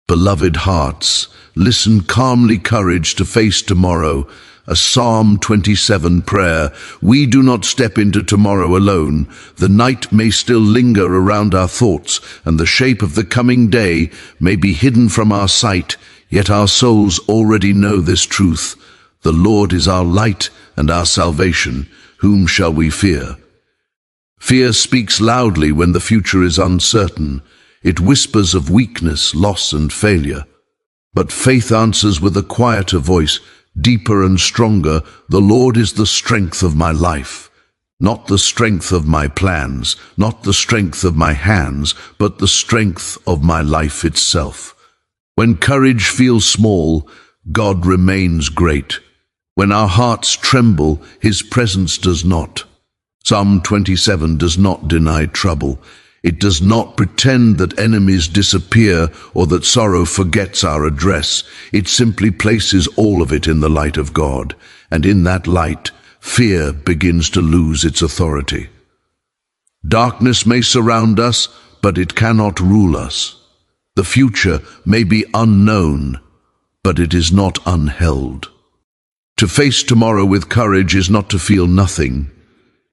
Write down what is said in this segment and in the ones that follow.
Beloved hearts, listen calmly, courage to face tomorrow. A Psalm 27 prayer. We do not step into tomorrow alone. The night may still linger around our thoughts, and the shape of the coming day may be hidden from our sight, yet our souls already know this truth. The Lord is our light and our salvation. Whom shall we fear? Fear speaks loudly when the future is uncertain. It whispers of weakness, loss, and failure. But faith answers with a quieter voice, deeper and stronger. The Lord is the strength of my life. Not the strength of my plans, not the strength of my hands, but the strength of my life itself. When courage feels small, God remains great. When our hearts tremble, His presence does not. Psalm 27 does not deny trouble. It does not pretend that enemies disappear or that sorrow forgets our address. It simply places all of it in the light of God, and in that light, fear begins to lose its authority. Darkness may surround us, but it cannot rule us. The future may be unknown, but it is not unheld. To face tomorrow with courage is not to feel nothing.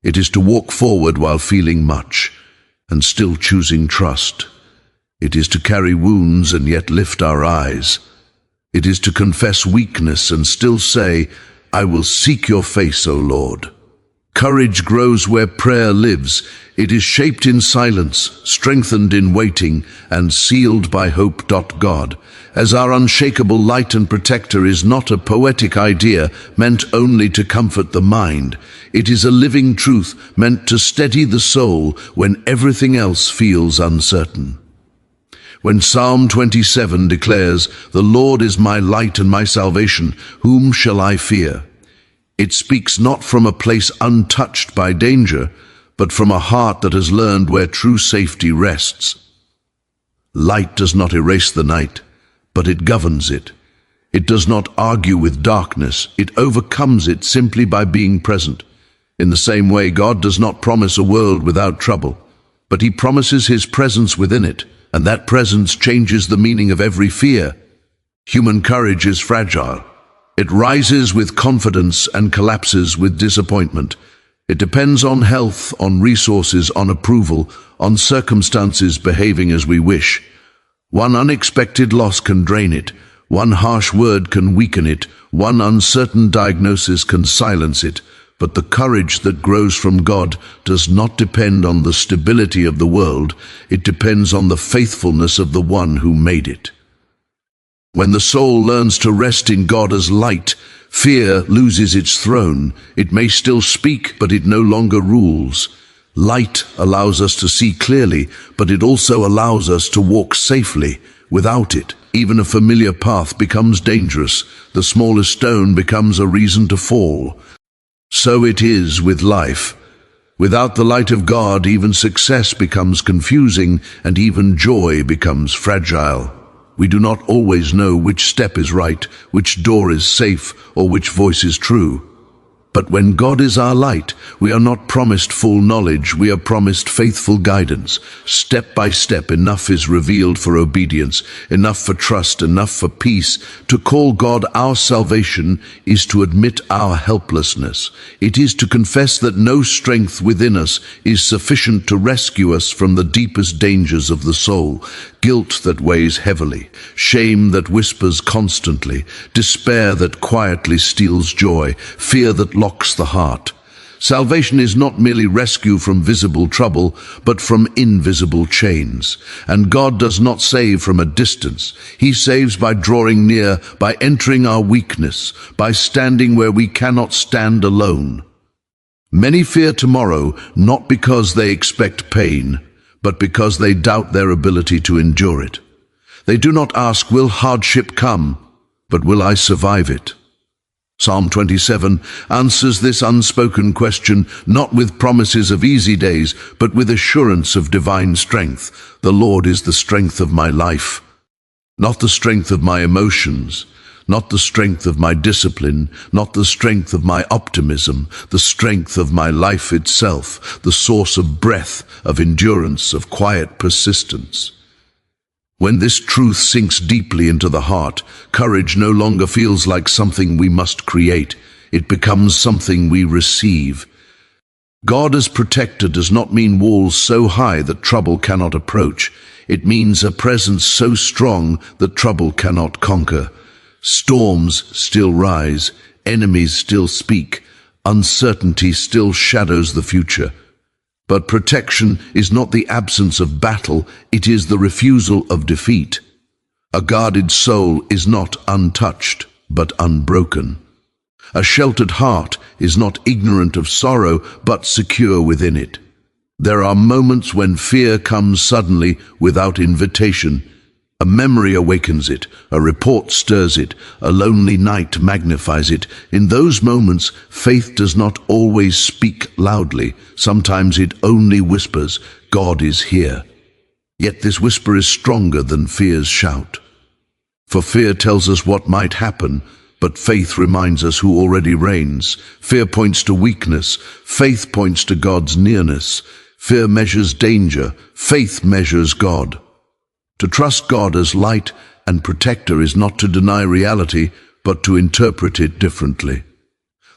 It is to walk forward while feeling much, and still choosing trust. It is to carry wounds and yet lift our eyes. It is to confess weakness and still say, I will seek your face, O Lord. Courage grows where prayer lives. It is shaped in silence, strengthened in waiting, and sealed by hope. God, as our unshakable light and protector, is not a poetic idea meant only to comfort the mind. It is a living truth meant to steady the soul when everything else feels uncertain. When Psalm 27 declares, "The Lord is my light and my salvation, whom shall I fear?" It speaks not from a place untouched by danger, but from a heart that has learned where true safety rests. Light does not erase the night, but it governs it. It does not argue with darkness, it overcomes it simply by being present. In the same way, God does not promise a world without trouble, but He promises His presence within it, and that presence changes the meaning of every fear. Human courage is fragile. It rises with confidence and collapses with disappointment. It depends on health, on resources, on approval, on circumstances behaving as we wish. One unexpected loss can drain it. One harsh word can weaken it. One uncertain diagnosis can silence it. But the courage that grows from God does not depend on the stability of the world. It depends on the faithfulness of the one who made it. When the soul learns to rest in God as light, fear loses its throne. It may still speak, but it no longer rules. Light allows us to see clearly, but it also allows us to walk safely. Without it, even a familiar path becomes dangerous. The smallest stone becomes a reason to fall. So it is with life. Without the light of God, even success becomes confusing, and even joy becomes fragile. We do not always know which step is right, which door is safe, or which voice is true. But when God is our light, we are not promised full knowledge, we are promised faithful guidance. Step by step, enough is revealed for obedience, enough for trust, enough for peace. To call God our salvation is to admit our helplessness. It is to confess that no strength within us is sufficient to rescue us from the deepest dangers of the soul. Guilt that weighs heavily, shame that whispers constantly, despair that quietly steals joy, fear that locks the heart. Salvation is not merely rescue from visible trouble, but from invisible chains. And God does not save from a distance. He saves by drawing near, by entering our weakness, by standing where we cannot stand alone. Many fear tomorrow, not because they expect pain, but because they doubt their ability to endure it. They do not ask, will hardship come, but will I survive it? Psalm 27 answers this unspoken question not with promises of easy days, but with assurance of divine strength. The Lord is the strength of my life, not the strength of my emotions, not the strength of my discipline, not the strength of my optimism, the strength of my life itself, the source of breath, of endurance, of quiet persistence. When this truth sinks deeply into the heart, courage no longer feels like something we must create. It becomes something we receive. God as protector does not mean walls so high that trouble cannot approach. It means a presence so strong that trouble cannot conquer. Storms still rise, enemies still speak, uncertainty still shadows the future. But protection is not the absence of battle, it is the refusal of defeat. A guarded soul is not untouched, but unbroken. A sheltered heart is not ignorant of sorrow, but secure within it. There are moments when fear comes suddenly, without invitation. A memory awakens it, a report stirs it, a lonely night magnifies it. In those moments, faith does not always speak loudly. Sometimes it only whispers, "God is here." Yet this whisper is stronger than fear's shout. For fear tells us what might happen, but faith reminds us who already reigns. Fear points to weakness, faith points to God's nearness. Fear measures danger, faith measures God. To trust God as light and protector is not to deny reality, but to interpret it differently.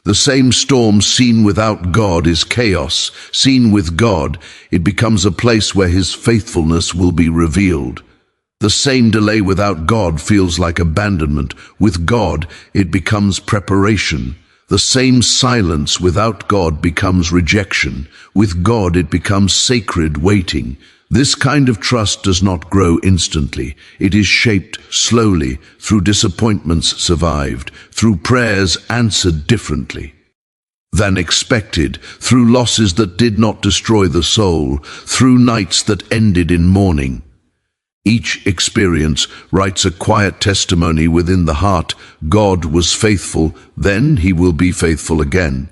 The same storm seen without God is chaos. Seen with God, it becomes a place where His faithfulness will be revealed. The same delay without God feels like abandonment. With God, it becomes preparation. The same silence without God becomes rejection. With God, it becomes sacred waiting. This kind of trust does not grow instantly. It is shaped slowly, through disappointments survived, through prayers answered differently than expected, through losses that did not destroy the soul, through nights that ended in mourning. Each experience writes a quiet testimony within the heart. God was faithful, then He will be faithful again.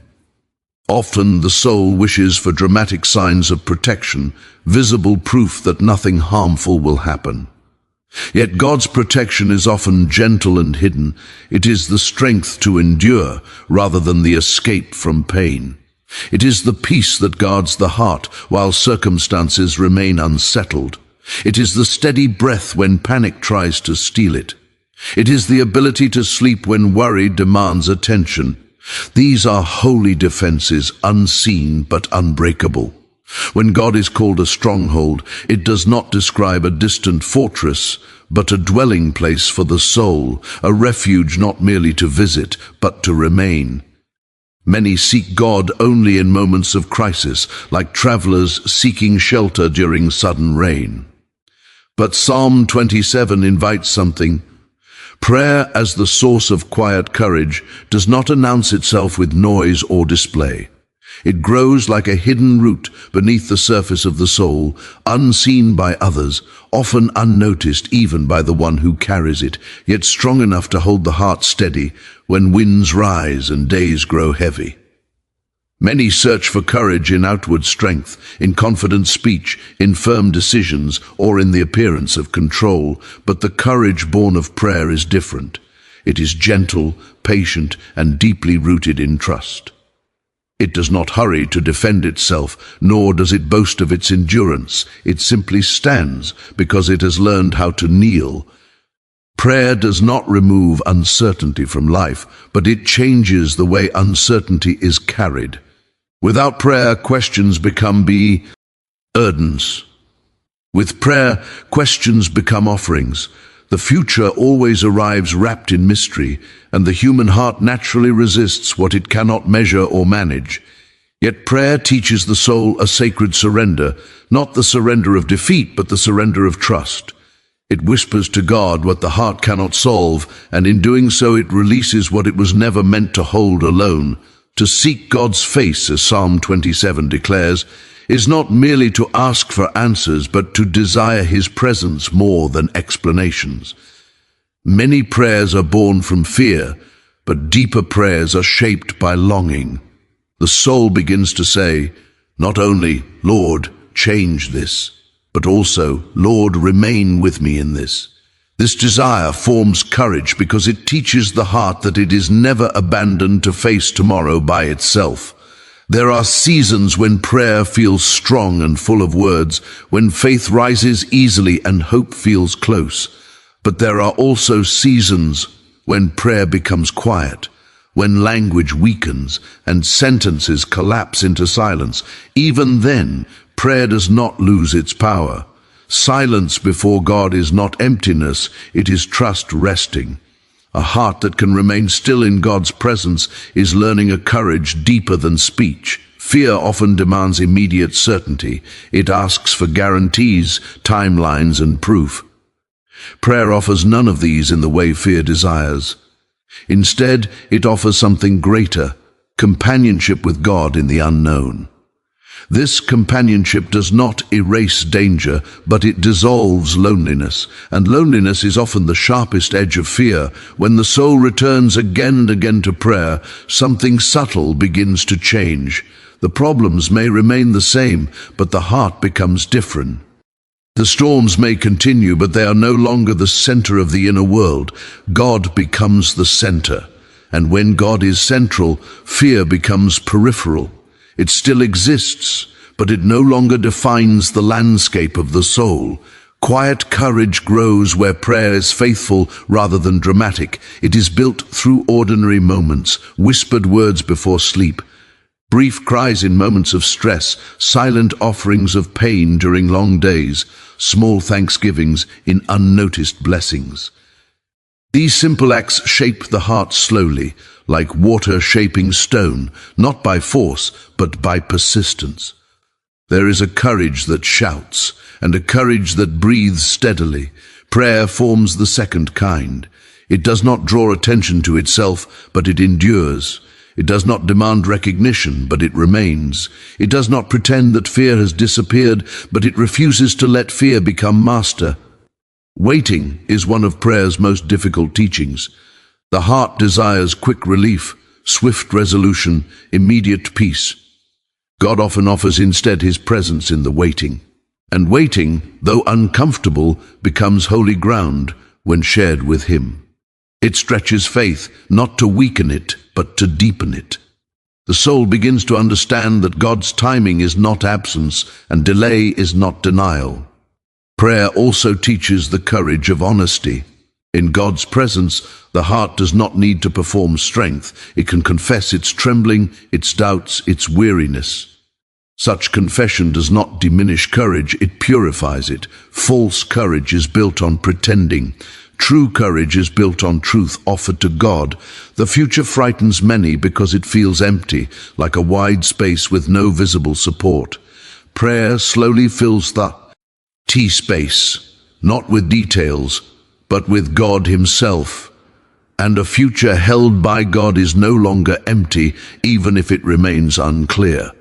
Often the soul wishes for dramatic signs of protection, visible proof that nothing harmful will happen. Yet God's protection is often gentle and hidden. It is the strength to endure rather than the escape from pain. It is the peace that guards the heart while circumstances remain unsettled. It is the steady breath when panic tries to steal it. It is the ability to sleep when worry demands attention. These are holy defenses, unseen but unbreakable. When God is called a stronghold, it does not describe a distant fortress, but a dwelling place for the soul, a refuge not merely to visit, but to remain. Many seek God only in moments of crisis, like travelers seeking shelter during sudden rain. But Psalm 27 invites something. Prayer as the source of quiet courage does not announce itself with noise or display. It grows like a hidden root beneath the surface of the soul, unseen by others, often unnoticed even by the one who carries it, yet strong enough to hold the heart steady when winds rise and days grow heavy. Many search for courage in outward strength, in confident speech, in firm decisions, or in the appearance of control, but the courage born of prayer is different. It is gentle, patient, and deeply rooted in trust. It does not hurry to defend itself, nor does it boast of its endurance. It simply stands because it has learned how to kneel. Prayer does not remove uncertainty from life, but it changes the way uncertainty is carried. Without prayer, questions become burdens. With prayer, questions become offerings. The future always arrives wrapped in mystery, and the human heart naturally resists what it cannot measure or manage. Yet prayer teaches the soul a sacred surrender, not the surrender of defeat, but the surrender of trust. It whispers to God what the heart cannot solve, and in doing so it releases what it was never meant to hold alone. To seek God's face, as Psalm 27 declares, is not merely to ask for answers, but to desire His presence more than explanations. Many prayers are born from fear, but deeper prayers are shaped by longing. The soul begins to say, not only, Lord, change this, but also, Lord, remain with me in this. This desire forms courage because it teaches the heart that it is never abandoned to face tomorrow by itself. There are seasons when prayer feels strong and full of words, when faith rises easily and hope feels close. But there are also seasons when prayer becomes quiet, when language weakens and sentences collapse into silence. Even then, prayer does not lose its power. Silence before God is not emptiness, it is trust resting. A heart that can remain still in God's presence is learning a courage deeper than speech. Fear often demands immediate certainty. It asks for guarantees, timelines, and proof. Prayer offers none of these in the way fear desires. Instead, it offers something greater, companionship with God in the unknown. This companionship does not erase danger, but it dissolves loneliness, and loneliness is often the sharpest edge of fear. When the soul returns again and again to prayer, something subtle begins to change. The problems may remain the same, but the heart becomes different. The storms may continue, but they are no longer the center of the inner world. God becomes the center, and when God is central, fear becomes peripheral. It still exists, but it no longer defines the landscape of the soul. Quiet courage grows where prayer is faithful rather than dramatic. It is built through ordinary moments, whispered words before sleep, brief cries in moments of stress, silent offerings of pain during long days, small thanksgivings in unnoticed blessings. These simple acts shape the heart slowly, like water shaping stone, not by force, but by persistence. There is a courage that shouts, and a courage that breathes steadily. Prayer forms the second kind. It does not draw attention to itself, but it endures. It does not demand recognition, but it remains. It does not pretend that fear has disappeared, but it refuses to let fear become master. Waiting is one of prayer's most difficult teachings. The heart desires quick relief, swift resolution, immediate peace. God often offers instead his presence in the waiting. And waiting, though uncomfortable, becomes holy ground when shared with him. It stretches faith, not to weaken it, but to deepen it. The soul begins to understand that God's timing is not absence, and delay is not denial. Prayer also teaches the courage of honesty. In God's presence, the heart does not need to perform strength. It can confess its trembling, its doubts, its weariness. Such confession does not diminish courage, it purifies it. False courage is built on pretending. True courage is built on truth offered to God. The future frightens many because it feels empty, like a wide space with no visible support. Prayer slowly fills the space, not with details, but with God himself. And a future held by God is no longer empty, even if it remains unclear.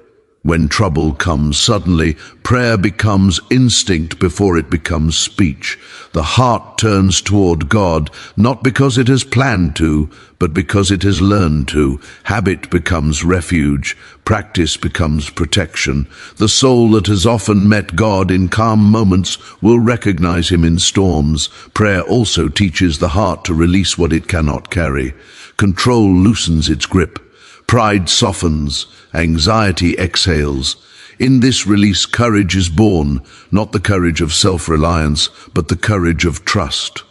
When trouble comes suddenly, prayer becomes instinct before it becomes speech. The heart turns toward God, not because it has planned to, but because it has learned to. Habit becomes refuge. Practice becomes protection. The soul that has often met God in calm moments will recognize him in storms. Prayer also teaches the heart to release what it cannot carry. Control loosens its grip. Pride softens, anxiety exhales. In this release, courage is born, not the courage of self-reliance, but the courage of trust.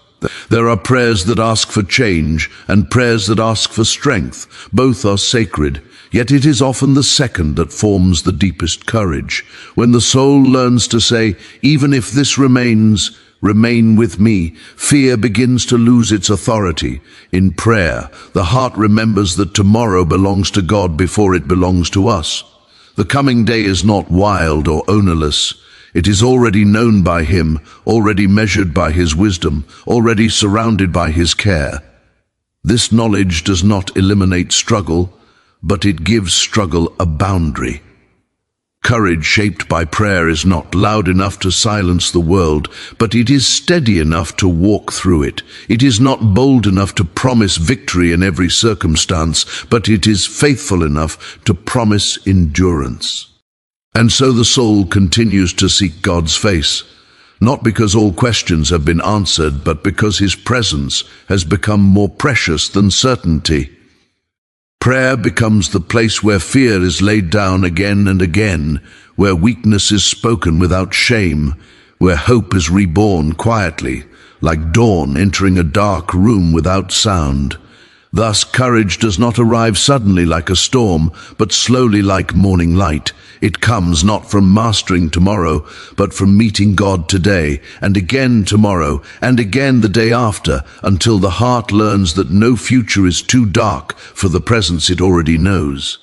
There are prayers that ask for change and prayers that ask for strength. Both are sacred, yet it is often the second that forms the deepest courage. When the soul learns to say, even if this remains, remain with me, fear begins to lose its authority. In prayer, the heart remembers that tomorrow belongs to God before it belongs to us. The coming day is not wild or ownerless. It is already known by him, already measured by his wisdom, already surrounded by his care. This knowledge does not eliminate struggle, but it gives struggle a boundary. Courage shaped by prayer is not loud enough to silence the world, but it is steady enough to walk through it. It is not bold enough to promise victory in every circumstance, but it is faithful enough to promise endurance. And so the soul continues to seek God's face, not because all questions have been answered, but because his presence has become more precious than certainty. Prayer becomes the place where fear is laid down again and again, where weakness is spoken without shame, where hope is reborn quietly, like dawn entering a dark room without sound. Thus, courage does not arrive suddenly like a storm, but slowly like morning light. It comes not from mastering tomorrow, but from meeting God today, and again tomorrow, and again the day after, until the heart learns that no future is too dark for the presence it already knows.